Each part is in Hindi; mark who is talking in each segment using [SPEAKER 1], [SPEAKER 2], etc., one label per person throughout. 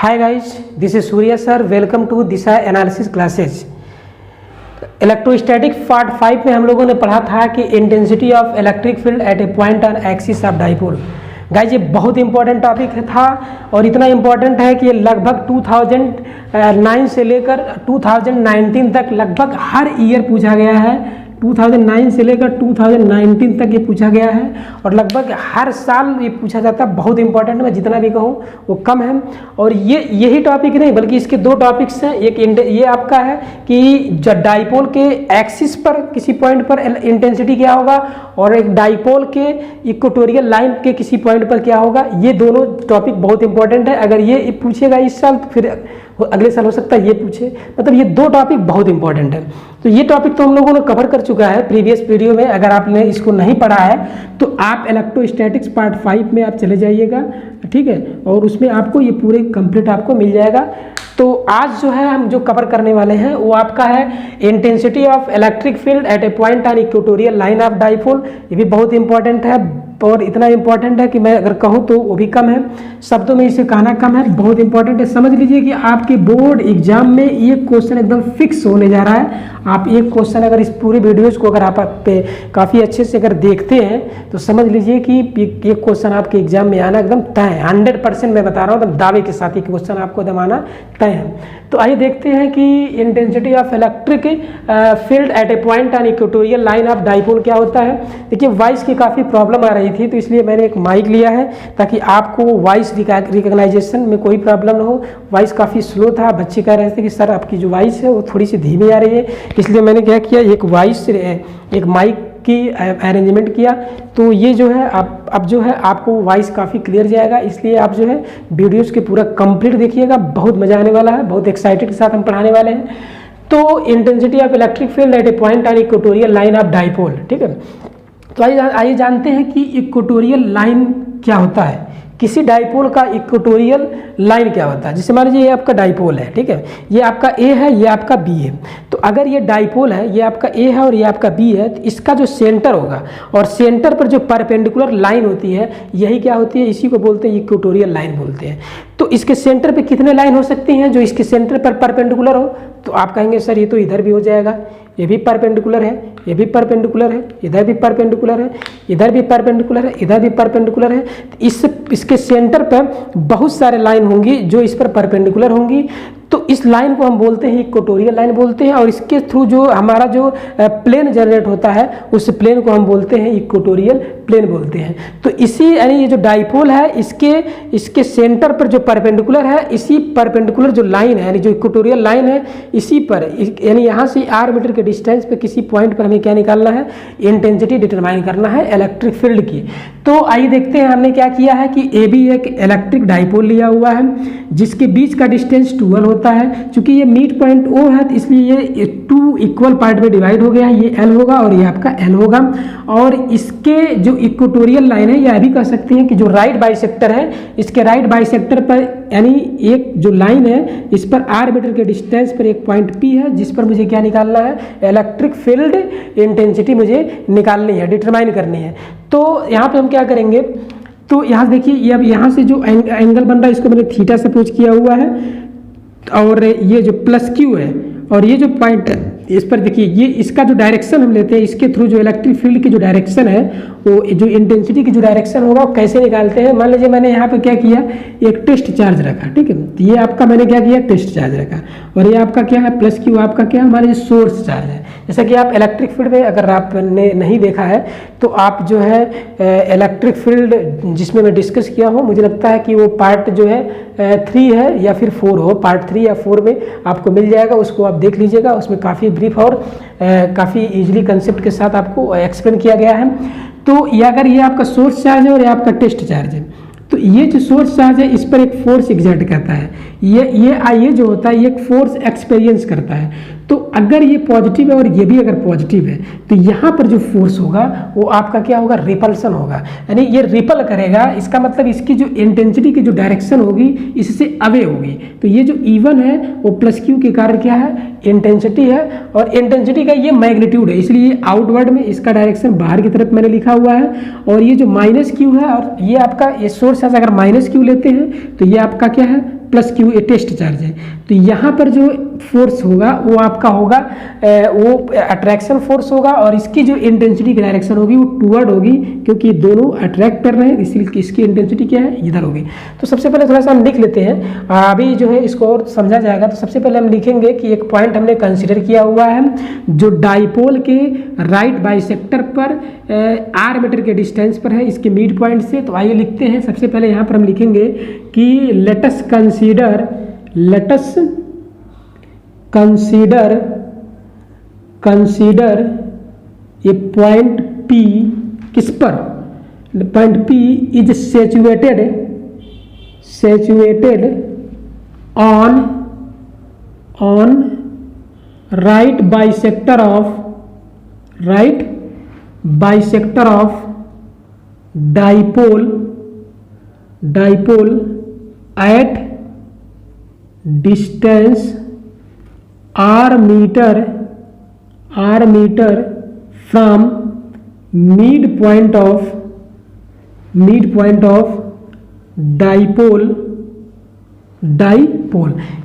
[SPEAKER 1] Hi guys, this is Surya sir. Welcome to Disha analysis classes. Electrostatic part 5 में हम लोगों ने पढ़ा था कि intensity of electric field eight A point on axis of dipole. Guys ये बहुत इंपॉर्टेंट टॉपिक था और इतना इंपॉर्टेंट है कि ये लगभग 2009 से लेकर 2019 तक लगभग हर ईयर पूछा गया है। 2009 से लेकर 2019 तक ये पूछा गया है और लगभग हर साल ये पूछा जाता है। बहुत इंपॉर्टेंट, मैं जितना भी कहूँ वो कम है। और ये यही टॉपिक नहीं बल्कि इसके दो टॉपिक्स हैं। एक ये आपका है कि डाइपोल के एक्सिस पर किसी पॉइंट पर इंटेंसिटी क्या होगा और एक डाइपोल के इक्वेटोरियल लाइन के किसी पॉइंट पर क्या होगा। ये दोनों टॉपिक बहुत इंपॉर्टेंट है। अगर ये पूछेगा इस साल तो फिर अगले साल हो सकता है ये पूछे। मतलब ये दो टॉपिक बहुत इंपॉर्टेंट है। तो ये टॉपिक तो हम लोगों ने कवर कर चुका है प्रीवियस वीडियो में। अगर आपने इसको नहीं पढ़ा है तो आप इलेक्ट्रोस्टैटिक्स पार्ट 5 में आप चले जाइएगा, ठीक है, और उसमें आपको ये पूरे कंप्लीट आपको मिल जाएगा। तो आज जो है हम जो कवर करने वाले हैं वो आपका है intensity of electric field eight A point on equatorial line of dipole. ये भी बहुत इंपॉर्टेंट है और इतना इंपॉर्टेंट है कि मैं अगर कहूँ तो वो भी कम है, शब्दों में इसे कहना कम है। बहुत इंपॉर्टेंट है, समझ लीजिए कि आपके बोर्ड एग्जाम में ये क्वेश्चन एकदम फिक्स होने जा रहा है। आप एक क्वेश्चन अगर इस पूरे वीडियोज को अगर आप पे काफ़ी अच्छे से अगर देखते हैं तो समझ लीजिए कि ये क्वेश्चन आपके एग्जाम में आना एकदम तय है। 100% मैं बता रहा हूँ, एकदम दावे के साथ ये क्वेश्चन आपको एकदम आना तय है। तो आइए देखते हैं कि intensity of electric field eight A point on equatorial line of dipole क्या होता है। देखिए वॉइस की काफ़ी प्रॉब्लम आ रही थी तो इसलिए मैंने एक माइक लिया है ताकि आपको वॉइस रिकग्नाइजेशन में कोई प्रॉब्लम ना हो। वॉइस काफ़ी स्लो था, बच्चे कह रहे थे कि सर आपकी जो वॉइस है वो थोड़ी सी धीमी आ रही है, इसलिए मैंने क्या किया एक माइक की अरेंजमेंट किया। तो ये जो है अब जो है आपको वॉइस काफ़ी क्लियर जाएगा, इसलिए आप जो है वीडियोस के पूरा कंप्लीट देखिएगा। बहुत मजा आने वाला है, बहुत एक्साइटेड के साथ हम पढ़ाने वाले हैं। तो intensity of electric field eight A point on equatorial line of dipole, ठीक है। तो आइए जानते हैं कि इक्वेटोरियल लाइन क्या होता है। किसी डाइपोल का इक्वेटोरियल लाइन क्या होता है। जैसे मान लीजिए ये आपका डाइपोल है, ठीक है, ये आपका ए है, ये आपका बी है। तो अगर ये डाइपोल है, ये आपका ए है और ये आपका बी है, तो इसका जो सेंटर होगा और सेंटर पर जो परपेंडिकुलर लाइन होती है यही क्या होती है, इसी को बोलते हैं इक्वेटोरियल लाइन बोलते हैं। तो इसके सेंटर पे कितने लाइन हो सकती हैं जो इसके सेंटर पर परपेंडिकुलर हो। तो आप कहेंगे सर ये तो इधर भी हो जाएगा, ये भी परपेंडिकुलर है, ये भी परपेंडिकुलर है, इधर भी परपेंडिकुलर है, इधर भी परपेंडिकुलर है, इधर भी परपेंडिकुलर है। इसके सेंटर पर बहुत सारे लाइन होंगी जो इस पर परपेंडिकुलर होंगी। तो इस लाइन को हम बोलते हैं इक्वेटोरियल लाइन बोलते हैं और इसके थ्रू जो हमारा जो प्लेन जनरेट होता है उस प्लेन को हम बोलते हैं इक्वेटोरियल प्लेन बोलते हैं। तो इसी यानी ये जो डाइपोल है इसके सेंटर पर जो परपेंडिकुलर है, इसी परपेंडिकुलर जो लाइन है यानी जो इक्वेटोरियल लाइन है इसी पर यानी यहाँ से r मीटर के डिस्टेंस पे किसी पॉइंट पर हमें क्या निकालना है, इंटेंसिटी डिटरमाइन करना है इलेक्ट्रिक फील्ड की। तो आइए देखते हैं हमने क्या किया है कि ए बी एक इलेक्ट्रिक डाइपोल लिया हुआ है जिसके बीच का डिस्टेंस 2l होता है। चूंकि ये मिड पॉइंट O है तो इसलिए ये 2 इक्वल पार्ट में डिवाइड हो गया है, ये L होगा और ये आपका L होगा। और इसके जो इक्वेटोरियल लाइन है यह भी कह सकते हैं कि जो राइट बाइसेक्टर है इसके राइट बाइसेक्टर पर यानी एक जो लाइन है इस पर r मीटर के डिस्टेंस पर एक पॉइंट P है जिस पर मुझे क्या निकालना है, इलेक्ट्रिक फील्ड इंटेंसिटी मुझे निकालनी है, डिटरमाइन करनी है। तो यहाँ पे हम क्या करेंगे, तो यहाँ देखिए ये अब यहाँ से जो एंगल बन रहा है इसको मैंने थीटा से अप्रोच किया हुआ है और ये जो प्लस Q है और ये जो पॉइंट है इस पर देखिए ये इसका जो डायरेक्शन हम लेते हैं इसके थ्रू जो इलेक्ट्रिक फील्ड की जो डायरेक्शन है वो जो इंटेंसिटी की जो डायरेक्शन होगा वो कैसे निकालते हैं। मान लीजिए मैंने यहाँ पे क्या किया, एक टेस्ट चार्ज रखा, ठीक है, तो ये आपका मैंने क्या किया, टेस्ट चार्ज रखा और ये आपका क्या है प्लस Q आपका क्या है, मान लीजिए सोर्स चार्ज है। जैसा कि आप इलेक्ट्रिक फील्ड में अगर आपने नहीं देखा है तो आप जो है इलेक्ट्रिक फील्ड जिसमें मैं डिस्कस किया हूँ, मुझे लगता है कि वो पार्ट जो है 3 है या फिर 4 हो, पार्ट 3 या 4 में आपको मिल जाएगा, उसको आप देख लीजिएगा। उसमें काफ़ी ब्रीफ और काफ़ी इजीली कंसेप्ट के साथ आपको एक्सप्लेन किया गया है। तो ये अगर ये आपका सोर्स चार्ज है और ये आपका टेस्ट चार्ज है तो ये जो सोर्स चार्ज है इस पर एक फोर्स एग्जर्ट करता है, ये जो होता है ये एक फोर्स एक्सपीरियंस करता है। तो अगर ये पॉजिटिव है और ये भी अगर पॉजिटिव है तो यहाँ पर जो फोर्स होगा वो आपका क्या होगा, रिपल्सन होगा, यानी ये रिपल करेगा। इसका मतलब इसकी जो इंटेंसिटी की जो डायरेक्शन होगी इससे अवे होगी। तो ये जो E1 है वो प्लस Q के कारण क्या है, इंटेंसिटी है और इंटेंसिटी का ये मैग्नीट्यूड है, इसलिए आउटवर्ड में इसका डायरेक्शन बाहर की तरफ मैंने लिखा हुआ है। और ये जो माइनस Q है और ये आपका ये सोर्स अगर माइनस Q लेते हैं तो ये आपका क्या है, प्लस क्यू ये टेस्ट चार्ज है। तो यहाँ पर जो फोर्स होगा वो आपका होगा वो अट्रैक्शन फोर्स होगा, और इसकी जो इंटेंसिटी की डायरेक्शन होगी वो टूवर्ड होगी, क्योंकि दोनों अट्रैक्ट कर रहे हैं, इसलिए इसकी इंटेंसिटी क्या है, इधर होगी। तो सबसे पहले थोड़ा सा हम लिख लेते हैं, अभी जो है इसको और समझा जाएगा। तो सबसे पहले हम लिखेंगे कि एक पॉइंट हमने कंसिडर किया हुआ है जो डाइपोल के राइट बाइसेक्टर पर r मीटर के डिस्टेंस पर है इसके मिड पॉइंट से। तो आइए लिखते हैं। सबसे पहले यहाँ पर हम लिखेंगे कि लेटस कंसीडर ये पॉइंट P किस पर, point P is situated on right bisector of dipole at distance r metre from mid point of dipole.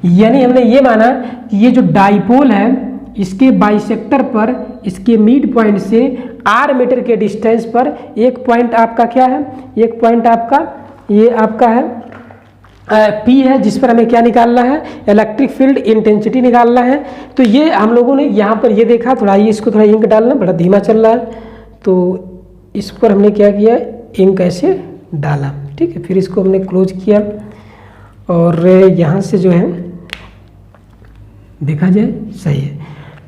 [SPEAKER 1] यानी हमने ये माना कि ये जो डाइपोल है इसके बाइसेक्टर पर इसके मिड पॉइंट से r मीटर के डिस्टेंस पर एक पॉइंट आपका क्या है, एक पॉइंट आपका ये आपका है P है, जिस पर हमें क्या निकालना है, इलेक्ट्रिक फील्ड इंटेंसिटी निकालना है। तो ये हम लोगों ने यहाँ पर ये देखा, थोड़ा ये इसको थोड़ा इंक डालना, बड़ा धीमा चल रहा है, तो इस पर हमने क्या किया, इंक ऐसे डाला, ठीक है। फिर इसको हमने क्लोज किया और यहाँ से जो है देखा जाए सही है।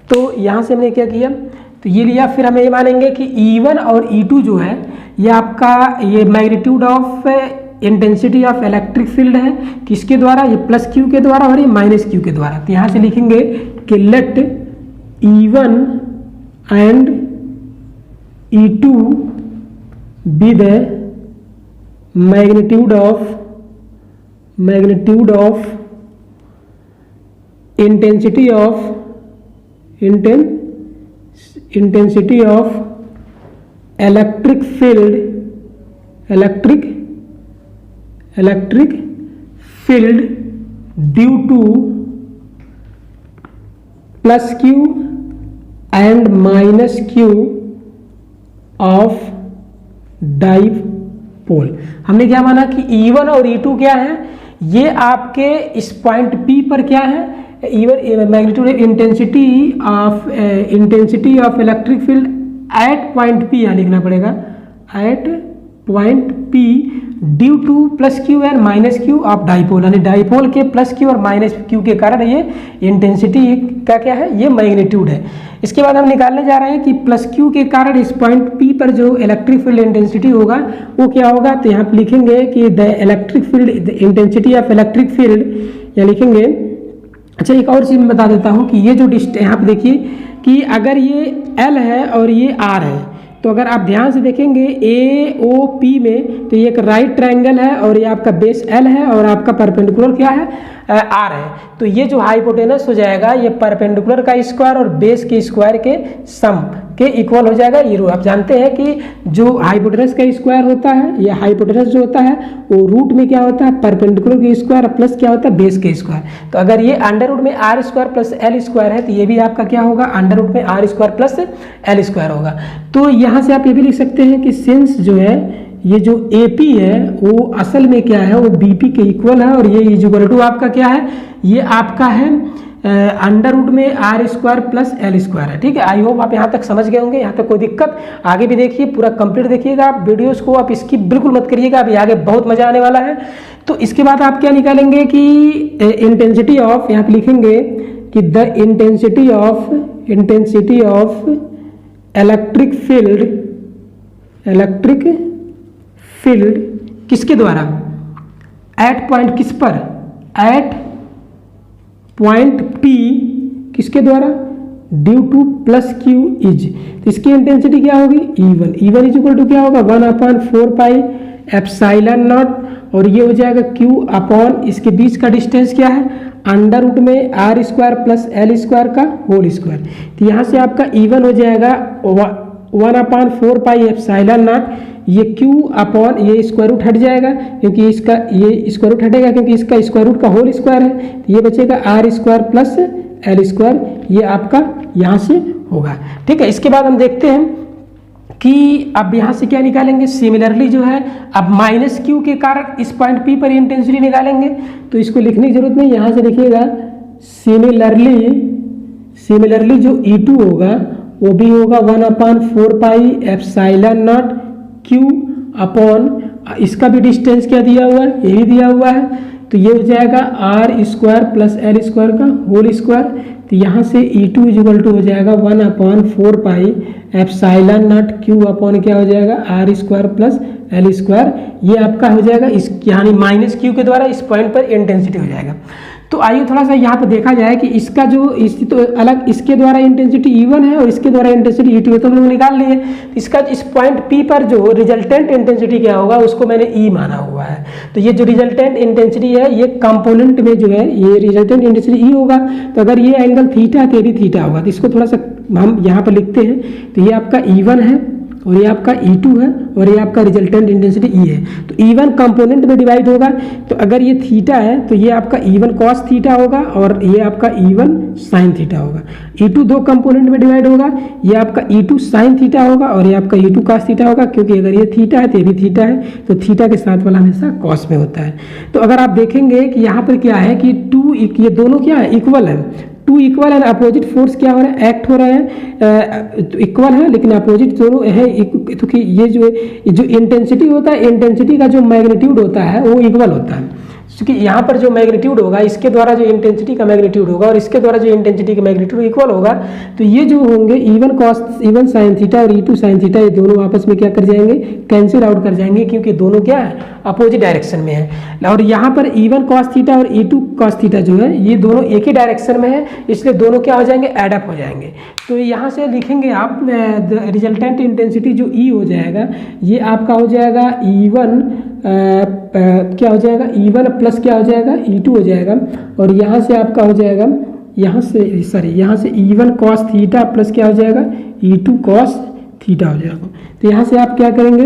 [SPEAKER 1] तो यहाँ से हमने क्या किया, तो ये लिया। फिर हमें ये मानेंगे कि E1 और E2 जो है ये आपका ये magnitude of intensity of electric field है, किसके द्वारा, ये प्लस क्यू के द्वारा और ये माइनस क्यू के द्वारा। तो यहाँ से लिखेंगे कि let E1 and E2 be the magnitude of intensity of electric field due to plus Q and minus Q of dipole. हमने क्या माना कि E1 और E2 क्या है, ये आपके इस पॉइंट P पर क्या है, E1 magnitude intensity of electric field at point P, यहाँ लिखना पड़ेगा at point P due to plus Q and minus Q of dipole, यानी डाइपोल के प्लस क्यू और माइनस क्यू के कारण ये इंटेंसिटी का क्या है, ये मैग्नीट्यूड है। इसके बाद हम निकालने जा रहे हैं कि प्लस क्यू के कारण इस पॉइंट P पर जो इलेक्ट्रिक फील्ड इंटेंसिटी होगा वो क्या होगा। तो यहाँ पर लिखेंगे कि the electric field intensity of electric field, यहाँ लिखेंगे। अच्छा, एक और चीज़ मैं बता देता हूँ कि ये जो यहाँ पर देखिए कि अगर ये L है और ये R है, तो अगर आप ध्यान से देखेंगे AOP में, तो ये एक राइट ट्रायंगल है और ये आपका बेस L है और आपका परपेंडिकुलर क्या है, R है। तो ये जो हाइपोटेनस हो जाएगा ये परपेंडिकुलर का स्क्वायर और बेस के स्क्वायर के सम के इक्वल हो जाएगा। ये आप जानते हैं कि जो हाइपोटेनस का स्क्वायर होता है, ये हाइपोटेनस जो होता है वो रूट में क्या होता है, परपेंडिकुलर के स्क्वायर प्लस क्या होता है, बेस के स्क्वायर। तो अगर ये अंडर रूट में R square plus L square है, तो ये भी आपका क्या होगा, अंडर रूट में R square plus L square होगा। तो यहाँ से आप ये भी लिख सकते हैं कि सिंस जो है ये जो AP है वो असल में क्या है, वो BP के इक्वल है, और ये इक्वल टू आपका क्या है, ये आपका है अंडर रूट में R square plus L square है। ठीक है, आई होप आप यहाँ तक समझ गए होंगे, यहाँ तक कोई दिक्कत। आगे भी देखिए, पूरा कंप्लीट देखिएगा आप वीडियोस को, आप स्किप बिल्कुल मत करिएगा, अभी आगे बहुत मजा आने वाला है। तो इसके बाद आप क्या निकालेंगे कि इंटेंसिटी ऑफ, यहाँ पे लिखेंगे कि the intensity of electric field किसके द्वारा, एट पॉइंट किस पर, एट पॉइंट P किसके द्वारा, due to plus Q is. तो इसकी इंटेंसिटी क्या होगी, E1 इज इक्वल टू क्या होगा, 1/4 पाई एप्सिलॉन नॉट, और ये हो जाएगा Q अपॉन इसके बीच का डिस्टेंस क्या है, अंडर रूट में R square plus L square का होल स्क्वायर। तो यहाँ से आपका E1 हो जाएगा 1/4 पाई एप्सिलॉन नॉट, ये Q अपॉन ये स्क्वायर रूट हट जाएगा, क्योंकि इसका ये स्क्वायर रूट हटेगा क्योंकि इसका स्क्वायर रूट का होल स्क्वायर है, तो ये बचेगा R square plus L square, ये आपका यहाँ से होगा। ठीक है, इसके बाद हम देखते हैं कि अब यहाँ से क्या निकालेंगे। सिमिलरली जो है अब माइनस क्यू के कारण इस पॉइंट P पर इंटेंसिटी निकालेंगे, तो इसको लिखने की जरूरत नहीं, यहाँ से लिखिएगा सिमिलरली जो E2 होगा वो भी होगा 1/4 pi epsilon nought Q upon, इसका भी डिस्टेंस क्या दिया हुआ है, यही दिया हुआ है, तो ये हो जाएगा R square plus L square का होल स्क्वायर। तो यहाँ से E2 इक्वल टू हो जाएगा 1/4 pi epsilon nought Q upon क्या हो जाएगा R square plus L square, ये आपका हो जाएगा इस यानी माइनस Q के द्वारा इस पॉइंट पर इंटेंसिटी हो जाएगा। तो आइए थोड़ा सा यहाँ पर देखा जाए कि इसका जो तो अलग इसके द्वारा इंटेंसिटी E1 है और इसके द्वारा इंटेंसिटी E2 है, तो हम लोग निकाल लिए। इसका इस पॉइंट P पर जो रिजल्टेंट इंटेंसिटी क्या होगा उसको मैंने E माना हुआ है, तो ये जो रिजल्टेंट इंटेंसिटी है ये कंपोनेंट में जो है ये रिजल्टेंट इंटेंसिटी E होगा। तो अगर ये एंगल थीटा तो ये भी थीटा होगा, तो इसको थोड़ा सा हम यहाँ पर लिखते हैं, तो ये आपका E1 है और ये आपका E2 है और ये आपका रिजल्टेंट इंटेंसिटी E है। तो E1 कंपोनेंट में डिवाइड होगा, तो अगर ये थीटा है तो ये आपका E1 कॉस थीटा होगा और ये आपका E1 साइन थीटा होगा। E2 दो कंपोनेंट में डिवाइड होगा, ये आपका E2 साइन थीटा होगा और ये आपका E2 कॉस थीटा होगा, क्योंकि अगर ये थीटा है तो ये भी थीटा है, तो थीटा के साथ वाला हमेशा कॉस में होता है। तो अगर आप देखेंगे कि यहाँ पर क्या है कि ये दोनों क्या है, इक्वल है, to equal and opposite force क्या हो रहा है, एक्ट हो रहे हैं, तो इक्वल है लेकिन अपोजिट दोनों है, क्योंकि ये जो इंटेंसिटी होता है, इंटेंसिटी का जो मैग्नीट्यूड होता है वो इक्वल होता है, क्योंकि यहाँ पर जो मैग्नीट्यूड होगा इसके द्वारा जो इंटेंसिटी का मैग्नीट्यूड होगा और इसके द्वारा जो इंटेंसिटी का मैग्नीट्यूड इक्वल होगा, तो ये जो होंगे E1 cos E1 sine theta और E2 साइन थीटा, ये दोनों आपस में क्या कर जाएंगे, कैंसिल आउट कर जाएंगे, क्योंकि दोनों क्या है, अपोजिट डायरेक्शन में है। और यहाँ पर E1 कॉस थीटा और E2 कॉस थीटा जो है ये दोनों एक ही डायरेक्शन में है, इसलिए दोनों क्या हो जाएंगे, एडअप हो जाएंगे। तो यहाँ से लिखेंगे आप रिजल्टेंट इंटेंसिटी जो E हो जाएगा ये आपका हो जाएगा E1 क्या हो जाएगा, E1 प्लस क्या हो जाएगा, E2 हो जाएगा, और यहाँ से आपका हो जाएगा, यहाँ से E1 कॉस थीटा प्लस क्या हो जाएगा, E2 कॉस थीटा हो जाएगा। तो यहाँ से आप क्या करेंगे,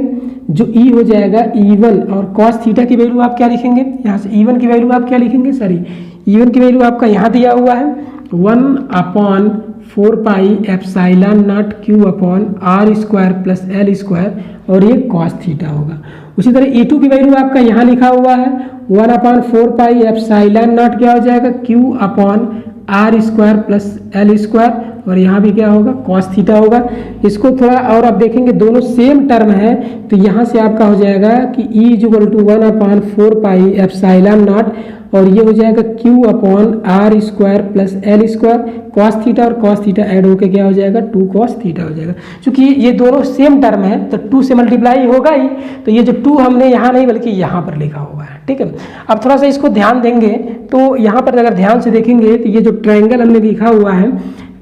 [SPEAKER 1] जो E हो जाएगा E1 और कॉस थीटा की वैल्यू आप क्या लिखेंगे, यहाँ से E1 की वैल्यू आप क्या लिखेंगे, E1 की वैल्यू आपका यहाँ दिया हुआ है 1/4 pi epsilon nought Q upon R square plus L square, और ये कॉस थीटा होगा। उसी तरह E2 की वैल्यू आपका यहाँ लिखा हुआ है 1/4 पाई एप्सिलॉन नॉट क्या हो जाएगा, Q upon R square plus L square, और यहाँ भी क्या होगा, कॉस थीटा होगा। इसको थोड़ा और आप देखेंगे दोनों सेम टर्म है, तो यहाँ से आपका हो जाएगा कि E equal to 1/4 pi epsilon nought, और ये हो जाएगा Q upon R square plus L square, cos theta और कॉस थीटा ऐड होकर क्या हो जाएगा, 2 कॉस थीटा हो जाएगा। क्योंकि ये दोनों सेम टर्म है तो 2 से मल्टीप्लाई होगा ही, तो ये जो 2 हमने यहाँ नहीं बल्कि यहाँ पर लिखा हुआ है। ठीक है, अब थोड़ा सा इसको ध्यान देंगे, तो यहाँ पर अगर ध्यान से देखेंगे तो ये जो ट्रायंगल हमने लिखा हुआ है,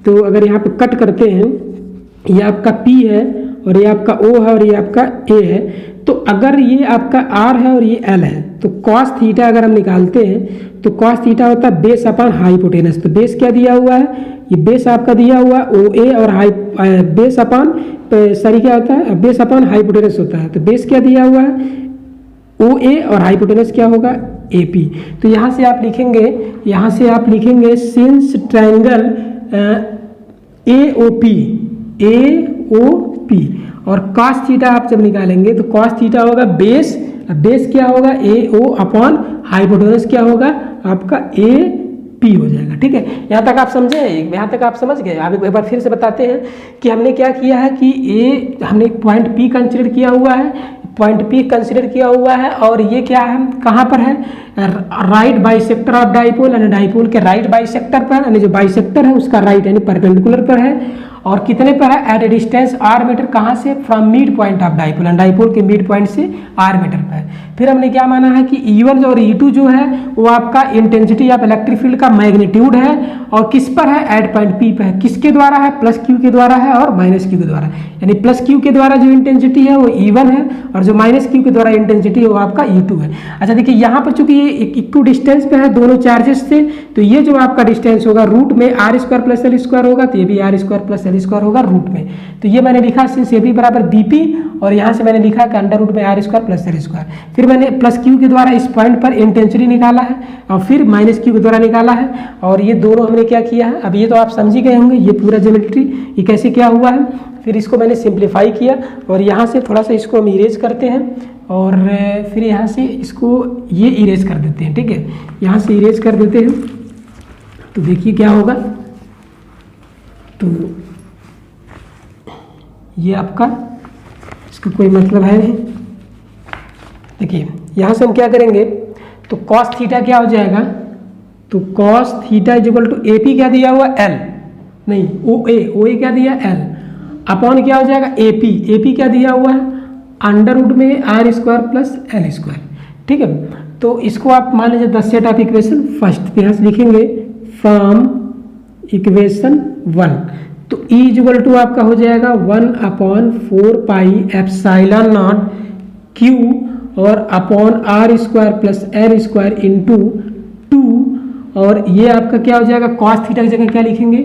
[SPEAKER 1] तो अगर यहाँ पे कट करते हैं, ये आपका P है और ये आपका O है और ये आपका A है, तो अगर ये आपका R है और ये L है, तो कॉस थीटा अगर हम निकालते हैं तो कॉस थीटा होता है बेस अपॉन हाइपोटेनस। तो बेस क्या दिया हुआ है, ये बेस आपका दिया हुआ OA और बेस अपॉन क्या होता है, बेस अपॉन हाइपोटेनस होता है। तो बेस क्या दिया हुआ है OA और हाइपोटेनस क्या होगा AP। तो यहाँ से आप लिखेंगे सिंस ट्रायंगल AOP और cos थीटा आप जब निकालेंगे तो cos थीटा होगा बेस क्या होगा AO अपॉन हाइपोटेनस क्या होगा आपका AP हो जाएगा। ठीक है, यहाँ तक आप समझे, यहाँ तक आप समझ गए। आप एक बार फिर से बताते हैं कि हमने क्या किया है कि हमने पॉइंट P कंसिडर किया हुआ है, और ये क्या है, कहाँ पर है, राइट बाइसेक्टर ऑफ डाइपोल, यानी डाइपोल के राइट बाइसेक्टर पर, यानी जो बाइसेक्टर है उसका राइट यानी परपेंडिकुलर पर है, और कितने पर है, at a distance r metre, कहाँ से, from mid point of dipole, dipole के मिड पॉइंट से r मीटर पर है। फिर हमने क्या माना है कि E1 और E2 जो है वो आपका इंटेंसिटी ऑफ इलेक्ट्रिक फील्ड का मैग्नीट्यूड है, और किस पर है, एट पॉइंट P पर है। किसके द्वारा है, प्लस Q के द्वारा है और माइनस Q के द्वारा, यानी प्लस Q के द्वारा जो इंटेंसिटी है वो E1 है, और जो माइनस Q के द्वारा इंटेंसिटी है वो आपका E2 है। अच्छा देखिए, यहाँ पर चूंकि ये इक्वल डिस्टेंस पे है दोनों चार्जेस से, तो ये जो आपका डिस्टेंस होगा रूट में R square plus L square होगा, तो ये भी R square plus L square होगा रूट में। तो ये मैंने लिखा सिंस ए बी बराबर बी पी, और यहाँ से मैंने लिखा कि अंडर रूट में R square plus L square. फिर मैंने प्लस क्यू के द्वारा इस पॉइंट पर इंटेंसिटी निकाला है, और फिर माइनस क्यू के द्वारा निकाला है, और ये दोनों हमने क्या किया है, अब ये तो आप समझ ही गए होंगे ये पूरा ज्योमेट्री ये कैसे क्या हुआ है। फिर इसको मैंने सिंप्लीफाई किया, और यहाँ से थोड़ा सा इसको हम इरेज करते हैं, और फिर यहाँ से इसको ये इरेज कर देते हैं। ठीक है, यहाँ से इरेज कर देते हैं, तो देखिए क्या होगा। तो ये आपका इसका कोई मतलब है नहीं। देखिए यहाँ से हम क्या करेंगे, तो कॉस थीटा क्या हो जाएगा, तो cos theta is equal to A P क्या दिया हुआ एल, नहीं ओ ए क्या दिया एल, अपॉन क्या हो जाएगा ए पी क्या दिया हुआ है अंडर रूट में R square plus L square. ठीक है, तो इसको आप मान लीजिए the set of equation first, यहाँ से लिखेंगे फ्रॉम इक्वेशन 1, तो E इक्वल टू आपका हो जाएगा 1/4 पाई एप्सिलॉन नॉट Q और upon R square plus L square into 2, और ये आपका क्या हो जाएगा कॉस थीटा की जगह क्या लिखेंगे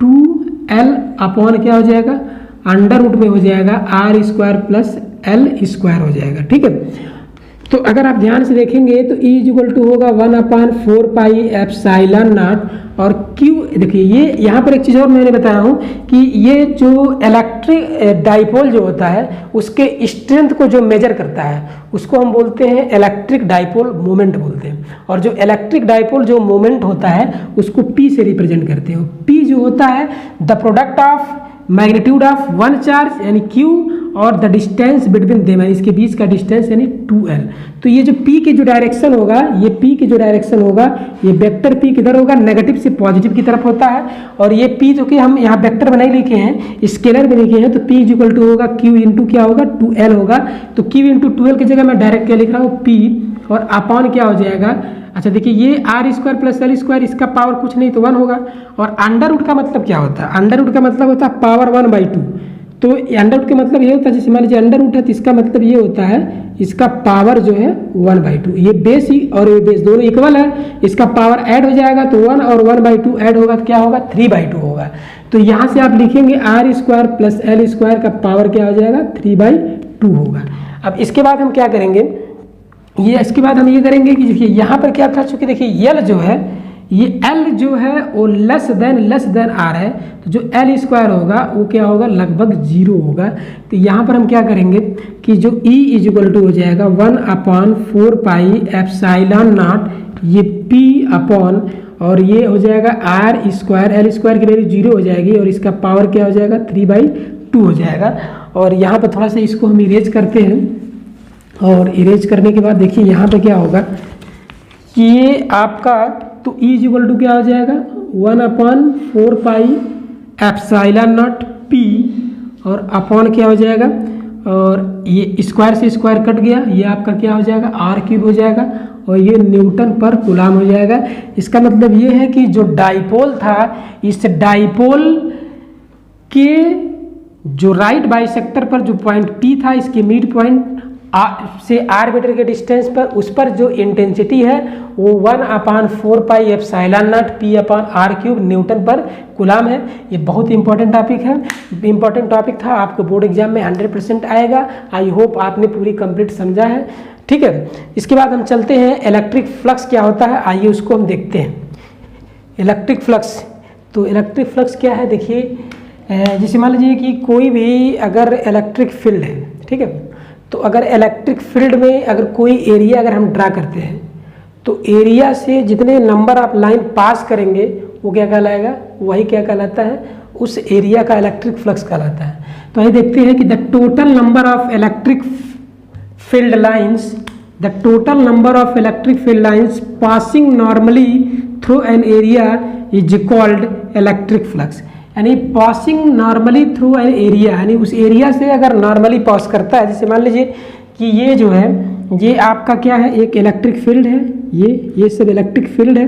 [SPEAKER 1] 2L अपॉन क्या हो जाएगा अंडर रूट में हो जाएगा R square plus L square हो जाएगा। ठीक है, तो अगर आप ध्यान से देखेंगे तो E इक्वल टू होगा 1/4 पाई एप्सिलॉन नॉट, और Q देखिए ये यहाँ पर एक चीज़ और मैंने बताया हूँ कि ये जो इलेक्ट्रिक डाइपोल जो होता है उसके स्ट्रेंथ को जो मेजर करता है उसको हम बोलते हैं इलेक्ट्रिक डाइपोल मोमेंट बोलते हैं, और जो इलेक्ट्रिक डाइपोल जो मोमेंट होता है उसको P से रिप्रेजेंट करते हैं। P जो होता है the product of magnitude of one charge यानी Q और द डिस्टेंस बिटवीन देम, इसके बीच का डिस्टेंस यानी 2L। तो ये जो P की जो डायरेक्शन होगा, ये P की जो डायरेक्शन होगा, ये वेक्टर P किधर होगा नेगेटिव से पॉजिटिव की तरफ होता है, और ये P जो कि हम यहाँ वेक्टर बनाई लिखे हैं स्केलर में लिखे हैं, तो P इक्वल टू होगा Q इंटू क्या होगा 2L होगा। तो Q इंटू 2L की जगह मैं डायरेक्ट क्या लिख रहा हूँ P, और अपॉन क्या हो जाएगा, अच्छा देखिए ये R square plus L square इसका पावर कुछ नहीं तो 1 होगा, और अंडर रूट का मतलब क्या होता है, अंडर रूट का मतलब होता है पावर 1/2। तो अंडर रूट का मतलब ये होता है, जैसे मान लीजिए अंडर रूट है तो इसका मतलब ये होता है इसका पावर जो है 1/2, ये बेस ही और ये बेस दोनों इक्वल है, इसका पावर ऐड हो जाएगा तो 1 और 1/2 ऐड होगा तो क्या होगा 3/2 होगा। तो यहाँ से आप लिखेंगे R square plus L square का पावर क्या हो जाएगा 3/2 होगा। अब इसके बाद हम क्या करेंगे, ये इसके बाद हम ये करेंगे कि देखिए यहाँ पर क्या था, चूंकि देखिए L जो है ये L जो है वो लेस देन R है, तो जो L स्क्वायर होगा वो क्या होगा लगभग 0 होगा। तो यहाँ पर हम क्या करेंगे कि जो E इज इक्वल टू हो जाएगा 1/4 पाई एप्सिलॉन नॉट ये P अपॉन, और ये हो जाएगा R स्क्वायर, L स्क्वायर की वैल्यू 0 हो जाएगी और इसका पावर क्या हो जाएगा 3/2 हो जाएगा। और यहाँ पर थोड़ा सा इसको हम इरेज करते हैं, और इरेज करने के बाद देखिए यहाँ पे क्या होगा कि ये आपका तो E इक्वल टू क्या हो जाएगा 1/4 पाई एप्सिलॉन नॉट P, और अपॉन क्या हो जाएगा, और ये स्क्वायर से स्क्वायर कट गया, ये आपका क्या हो जाएगा R³ हो जाएगा, और ये न्यूटन पर कूलाम हो जाएगा। इसका मतलब ये है कि जो डाइपोल था इस डाइपोल के जो राइट बाइसेक्टर पर जो पॉइंट P था इसके मिड पॉइंट से R मीटर के डिस्टेंस पर उस पर जो इंटेंसिटी है वो 1/4 pi epsilon not P/R³ Newton पर कूलाम है। ये बहुत इंपॉर्टेंट टॉपिक है, इंपॉर्टेंट टॉपिक था, आपको बोर्ड एग्जाम में 100% आएगा। आई होप आपने पूरी कंप्लीट समझा है। ठीक है, इसके बाद हम चलते हैं इलेक्ट्रिक फ्लक्स क्या होता है, आइए उसको हम देखते हैं। इलेक्ट्रिक फ्लक्स, तो इलेक्ट्रिक फ्लक्स क्या है, देखिए जैसे मान लीजिए कि कोई भी अगर इलेक्ट्रिक फील्ड है, ठीक है, तो अगर इलेक्ट्रिक फील्ड में अगर कोई एरिया अगर हम ड्रा करते हैं तो एरिया से जितने नंबर ऑफ लाइन पास करेंगे वो क्या कहलाएगा, वही क्या कहलाता है, उस एरिया का इलेक्ट्रिक फ्लक्स कहलाता है। तो आइए देखते हैं कि the total number of electric field lines, the total number of electric field lines passing normally through an area is called electric flux. यानी passing normally through an area, यानी उस एरिया से अगर नॉर्मली पास करता है, जैसे मान लीजिए कि ये जो है ये आपका क्या है एक इलेक्ट्रिक फील्ड है, ये सब इलेक्ट्रिक फील्ड है,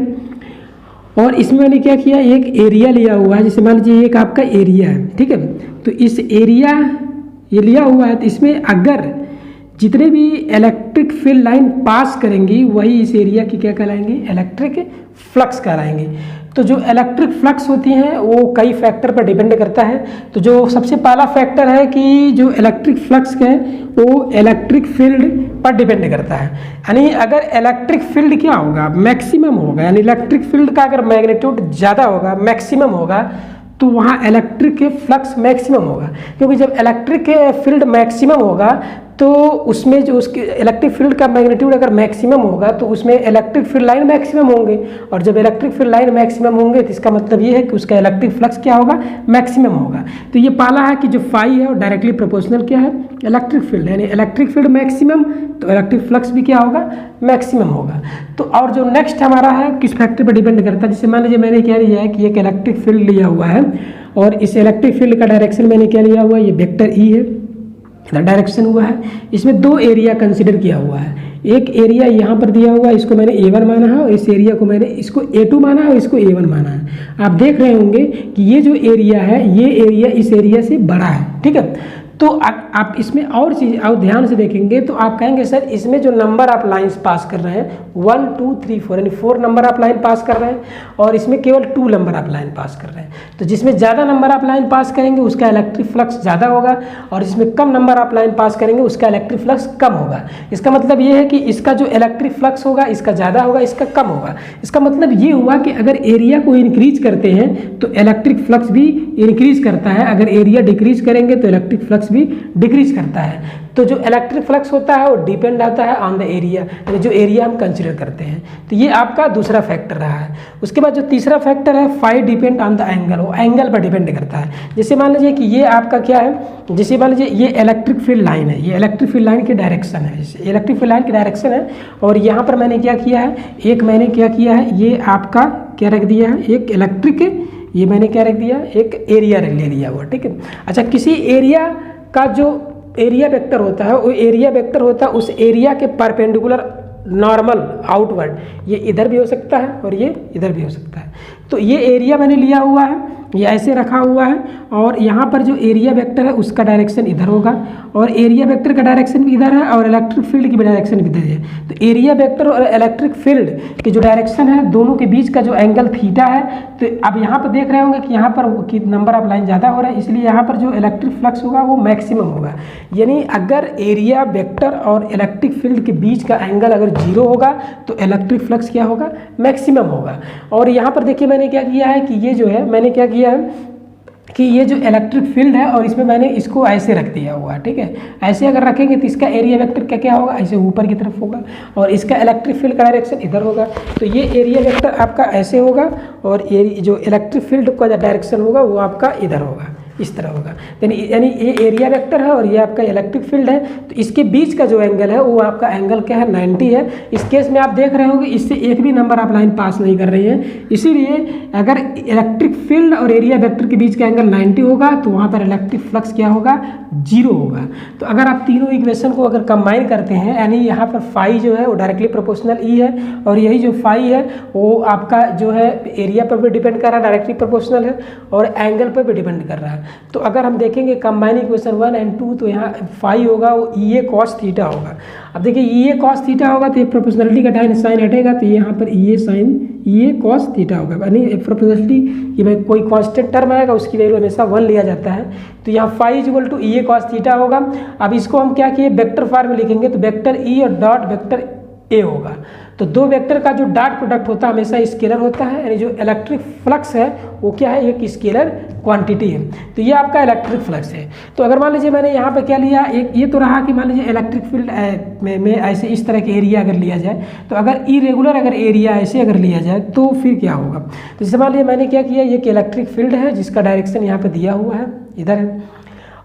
[SPEAKER 1] और इसमें मैंने क्या किया एक एरिया लिया हुआ है, जैसे मान लीजिए एक आपका एरिया है, ठीक है, तो इस एरिया ये लिया हुआ है, तो इसमें अगर जितने भी इलेक्ट्रिक फील्ड लाइन पास करेंगी वही इस एरिया की क्या कहलाएंगे, इलेक्ट्रिक फ्लक्स कहलाएंगे। तो जो इलेक्ट्रिक फ्लक्स होती हैं वो कई फैक्टर पर डिपेंड करता है। तो जो सबसे पहला फैक्टर है कि जो इलेक्ट्रिक फ्लक्स है वो इलेक्ट्रिक फील्ड पर डिपेंड करता है। यानी अगर इलेक्ट्रिक फील्ड क्या होगा, मैक्सिमम होगा, यानी इलेक्ट्रिक फील्ड का अगर मैग्नीट्यूड ज़्यादा होगा, मैक्सिमम होगा, तो वहाँ इलेक्ट्रिक फ्लक्स मैक्सिमम होगा। क्योंकि जब इलेक्ट्रिक फील्ड मैक्सिमम होगा तो उसमें जो उसके इलेक्ट्रिक फील्ड का मैग्नीट्यूड अगर मैक्सिमम होगा तो उसमें इलेक्ट्रिक फील्ड लाइन मैक्सिमम होंगे, और जब इलेक्ट्रिक फील्ड लाइन मैक्सिमम होंगे तो इसका मतलब ये है कि उसका इलेक्ट्रिक फ्लक्स क्या होगा, मैक्सिमम होगा। तो ये पहला है कि जो फाई है वो डायरेक्टली प्रोपोर्शनल क्या है, इलेक्ट्रिक फील्ड, यानी इलेक्ट्रिक फील्ड मैक्सिमम तो इलेक्ट्रिक फ्लक्स भी क्या होगा, मैक्सिमम होगा। तो और जो नेक्स्ट हमारा है किस फैक्टर पर डिपेंड करता है, जैसे मान लीजिए मैंने क्या लिया है कि एक इलेक्ट्रिक फील्ड लिया हुआ है और इस इलेक्ट्रिक फील्ड का डायरेक्शन मैंने क्या लिया हुआ है, ये वेक्टर ई है, इधर डायरेक्शन हुआ है। इसमें दो एरिया कंसीडर किया हुआ है, एक एरिया यहाँ पर दिया हुआ है, इसको मैंने A1 माना है, और इस एरिया को मैंने इसको A2 माना है और इसको A1 माना है। आप देख रहे होंगे कि ये जो एरिया है ये एरिया इस एरिया से बड़ा है, ठीक है। तो आप इसमें और चीज़ और ध्यान से देखेंगे तो आप कहेंगे सर इसमें जो नंबर आप लाइंस पास कर रहे हैं 1 2 3 4 यानी 4 नंबर आप लाइन पास कर रहे हैं, और इसमें केवल 2 नंबर आप लाइन पास कर रहे हैं। तो जिसमें ज़्यादा नंबर आप लाइन पास करेंगे उसका इलेक्ट्रिक फ्लक्स ज़्यादा होगा, और जिसमें कम नंबर आप लाइन पास करेंगे उसका इलेक्ट्रिक फ्लक्स कम होगा। इसका मतलब ये है कि इसका जो इलेक्ट्रिक फ्लक्स होगा इसका ज़्यादा होगा, इसका कम होगा। इसका मतलब ये हुआ कि अगर एरिया को इंक्रीज करते हैं तो इलेक्ट्रिक फ्लक्स भी इंक्रीज करता है, अगर एरिया डिक्रीज करेंगे तो इलेक्ट्रिक फ्लक्स भी डिक्रीज करता है। तो जो इलेक्ट्रिक फ्लक्स होता है वो डिपेंड आता है ऑन द एरिया, यानी जो एरिया हम कंसीडर करते हैं। तो ये आपका दूसरा फैक्टर रहा है। उसके बाद जो तीसरा फैक्टर है phi depend on the angle, वो एंगल पर डिपेंड करता है। जैसे मान लीजिए कि ये आपका क्या है, जैसे मान लीजिए ये इलेक्ट्रिक फील्ड लाइन है, ये इलेक्ट्रिक फील्ड लाइन की डायरेक्शन है, इलेक्ट्रिक फील्ड लाइन की डायरेक्शन है, और यहाँ पर मैंने क्या किया है, एक मैंने क्या किया है, ये आपका क्या रख दिया है, एक इलेक्ट्रिक, ये मैंने क्या रख दिया, एक एरिया ले लिया हुआ, ठीक है। अच्छा, किसी एरिया का जो एरिया वेक्टर होता है वो एरिया वेक्टर होता है उस एरिया के परपेंडिकुलर नॉर्मल आउटवर्ड, ये इधर भी हो सकता है और ये इधर भी हो सकता है। तो ये एरिया मैंने लिया हुआ है, ये ऐसे रखा हुआ है, और यहाँ पर जो एरिया वेक्टर है उसका डायरेक्शन इधर होगा, और एरिया वेक्टर का डायरेक्शन भी इधर है, और इलेक्ट्रिक फील्ड की भी डायरेक्शन भी इधर है। तो एरिया वेक्टर और इलेक्ट्रिक फील्ड की जो डायरेक्शन है दोनों के बीच का जो एंगल थीटा है, तो अब यहाँ पर देख रहे होंगे कि यहाँ पर कि नंबर ऑफ लाइन ज़्यादा हो रहा है, इसलिए यहाँ पर जो इलेक्ट्रिक फ्लक्स होगा वो मैक्सिमम होगा। यानी अगर एरिया वेक्टर और इलेक्ट्रिक फील्ड के बीच का एंगल अगर 0 होगा तो इलेक्ट्रिक फ्लक्स क्या होगा, मैक्सिमम होगा। और यहाँ पर देखिए मैंने क्या किया है कि ये जो है मैंने क्या किया है कि ये जो इलेक्ट्रिक फील्ड है और इसमें मैंने इसको ऐसे रख दिया हुआ, ठीक है। ऐसे अगर रखेंगे तो इसका एरिया वेक्टर क्या क्या होगा, ऐसे ऊपर की तरफ होगा, और इसका इलेक्ट्रिक फील्ड का डायरेक्शन इधर होगा। तो ये एरिया वेक्टर आपका ऐसे होगा, और जो इलेक्ट्रिक फील्ड का डायरेक्शन होगा वो आपका इधर होगा, इस तरह होगा। यानी ये एरिया वेक्टर है और ये आपका इलेक्ट्रिक फील्ड है, तो इसके बीच का जो एंगल है वो आपका एंगल क्या है, 90 है। इस केस में आप देख रहे होंगे इससे एक भी नंबर आप लाइन पास नहीं कर रही हैं, इसीलिए अगर इलेक्ट्रिक फील्ड और एरिया वेक्टर के बीच का एंगल 90 होगा तो वहाँ पर इलेक्ट्रिक फ्लक्स क्या होगा, 0 होगा। तो अगर आप तीनों इक्वेशन को अगर कंबाइन करते हैं, यानी यहाँ पर फाई जो है वो डायरेक्टली प्रोपोर्शनल ई है, और यही जो फाई है वो आपका जो है एरिया पर भी डिपेंड कर रहा है, डायरेक्टली प्रोपोर्शनल है, और एंगल पर भी डिपेंड कर रहा है। तो अगर हम देखेंगे कंबाइन इक्वेशन 1 और 2, तो यहाँ फाई होगा वो ई ए कॉस थीटा होगा। अब देखिए ई ए कॉस थीटा होगा तो ये प्रोपोर्शनलिटी का साइन हटेगा, तो यहाँ पर ई ए sign E A cos theta होगा। यानी प्रोपोर्शनलिटी ये भाई कोई कांस्टेंट टर्म आएगा उसकी वैल्यू हमेशा 1 लिया जाता है, तो यहाँ phi equal to E A cos theta होगा। अब इसको हम क्या किए, वेक्टर फॉर्म में लिखेंगे, तो वेक्टर ई और डॉट वेक्टर ए होगा। तो दो वेक्टर का जो डॉट प्रोडक्ट होता है हमेशा स्केलर होता है, यानी जो इलेक्ट्रिक फ्लक्स है वो क्या है, एक स्केलर क्वांटिटी है। तो ये आपका इलेक्ट्रिक फ्लक्स है। तो अगर मान लीजिए मैंने यहाँ पे क्या लिया, एक ये तो रहा कि मान लीजिए इलेक्ट्रिक फील्ड में ऐसे इस तरह के एरिया अगर लिया जाए, तो अगर इरेगुलर अगर एरिया ऐसे अगर लिया जाए तो फिर क्या होगा। तो जैसे मान लीजिए मैंने क्या किया, ये इलेक्ट्रिक फील्ड है जिसका डायरेक्शन यहाँ पर दिया हुआ है, इधर है,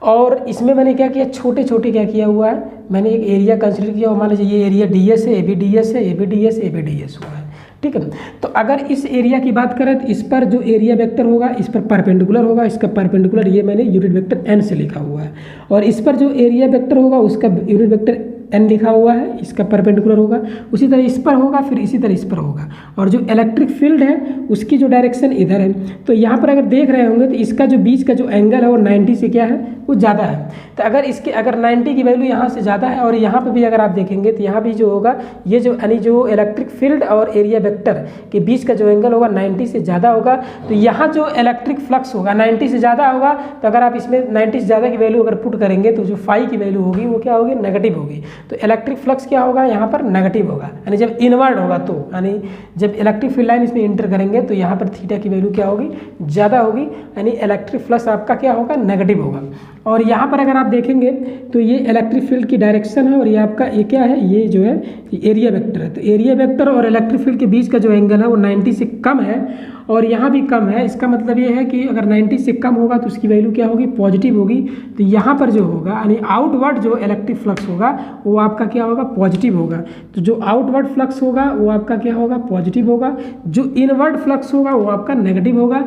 [SPEAKER 1] और इसमें मैंने क्या किया, छोटे छोटे क्या किया हुआ है, मैंने एक एरिया कंसीडर किया, और मान लीजिए ये एरिया ds है, ABds है, ABds ABds हुआ है, ठीक है। तो अगर इस एरिया की बात करें तो इस पर जो एरिया वेक्टर होगा इस पर परपेंडिकुलर होगा, इसका परपेंडिकुलर ये मैंने यूनिट वेक्टर n से लिखा हुआ है, और इस पर जो एरिया वेक्टर होगा उसका यूनिट वेक्टर एन लिखा हुआ है, इसका परपेंडिकुलर होगा, उसी तरह इस पर होगा, फिर इसी तरह इस पर होगा। और जो इलेक्ट्रिक फील्ड है उसकी जो डायरेक्शन इधर है। तो यहाँ पर अगर देख रहे होंगे तो इसका जो बीच का जो एंगल है वो 90 से क्या है, वो ज़्यादा है। तो अगर 90 की वैल्यू यहाँ से ज़्यादा है और यहाँ पर भी अगर आप देखेंगे तो यहाँ भी जो होगा, ये जो यानी जो इलेक्ट्रिक फील्ड और एरिया वेक्टर के बीच का जो एंगल होगा 90 से ज़्यादा होगा। तो यहाँ जो इलेक्ट्रिक फ्लक्स होगा 90 से ज़्यादा होगा। तो अगर आप इसमें 90 से ज़्यादा की वैल्यू अगर पुट करेंगे तो जो फाई की वैल्यू होगी वो क्या होगी, नेगेटिव होगी। तो इलेक्ट्रिक फ्लक्स क्या होगा, यहाँ पर नेगेटिव होगा, यानी जब इनवर्ड होगा तो यानी जब इलेक्ट्रिक फील्ड लाइन इसमें इंटर करेंगे तो यहाँ पर थीटा की वैल्यू क्या होगी, ज़्यादा होगी, यानी इलेक्ट्रिक फ्लक्स आपका क्या होगा, नेगेटिव होगा। और यहाँ पर अगर आप देखेंगे तो ये इलेक्ट्रिक फील्ड की डायरेक्शन है और ये आपका ये क्या है, ये जो है एरिया वेक्टर है। तो एरिया वेक्टर और इलेक्ट्रिक फील्ड के बीच का जो एंगल है वो 90 से कम है और यहाँ भी कम है। इसका मतलब ये है कि अगर 90 से कम होगा तो उसकी वैल्यू क्या होगी, पॉजिटिव होगी। तो यहाँ पर जो होगा यानी आउटवर्ड जो इलेक्ट्रिक फ्लक्स होगा वो आपका क्या होगा, पॉजिटिव होगा। तो जो आउटवर्ड फ्लक्स होगा वो आपका क्या होगा, पॉजिटिव होगा। जो इनवर्ड फ्लक्स होगा वो आपका नेगेटिव होगा।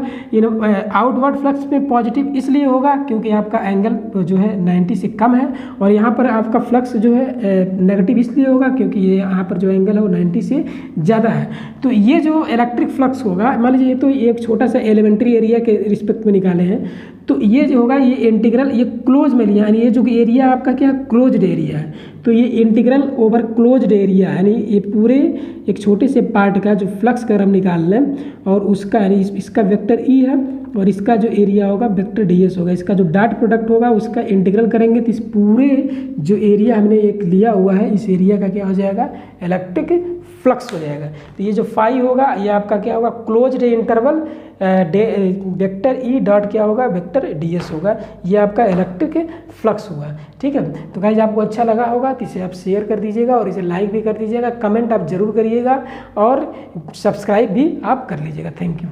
[SPEAKER 1] आउटवर्ड फ्लक्स में पॉजिटिव इसलिए होगा क्योंकि आपका एंगल जो है 90 से कम है और यहाँ पर आपका फ्लक्स जो है नेगेटिव इसलिए होगा क्योंकि ये यहाँ पर जो एंगल है वो 90 से ज़्यादा है। तो ये जो इलेक्ट्रिक फ्लक्स होगा, मान लीजिए ये तो एक छोटा सा एलिमेंट्री एरिया के रिस्पेक्ट में निकाले हैं। तो ये जो होगा ये इंटीग्रल, ये क्लोज में लिया, यानी ये जो एरिया आपका क्या क्लोज्ड एरिया है। तो ये इंटीग्रल ओवर क्लोज्ड एरिया यानी ये पूरे एक छोटे से पार्ट का जो फ्लक्स कर हम निकाल लें और उसका यानी इसका वेक्टर ई है और इसका जो एरिया होगा वेक्टर ds होगा। इसका जो डॉट प्रोडक्ट होगा उसका इंटीग्रल करेंगे तो इस पूरे जो एरिया हमने एक लिया हुआ है इस एरिया का क्या हो जाएगा, इलेक्ट्रिक फ्लक्स हो जाएगा। तो ये जो फाई होगा ये आपका क्या होगा, closed interval vector E dot क्या होगा, वेक्टर ds होगा। ये आपका इलेक्ट्रिक फ्लक्स होगा। ठीक है, तो गाइस आपको अच्छा लगा होगा तो इसे आप शेयर कर दीजिएगा और इसे लाइक भी कर दीजिएगा, कमेंट आप जरूर करिएगा और सब्सक्राइब भी आप कर लीजिएगा। Thank you.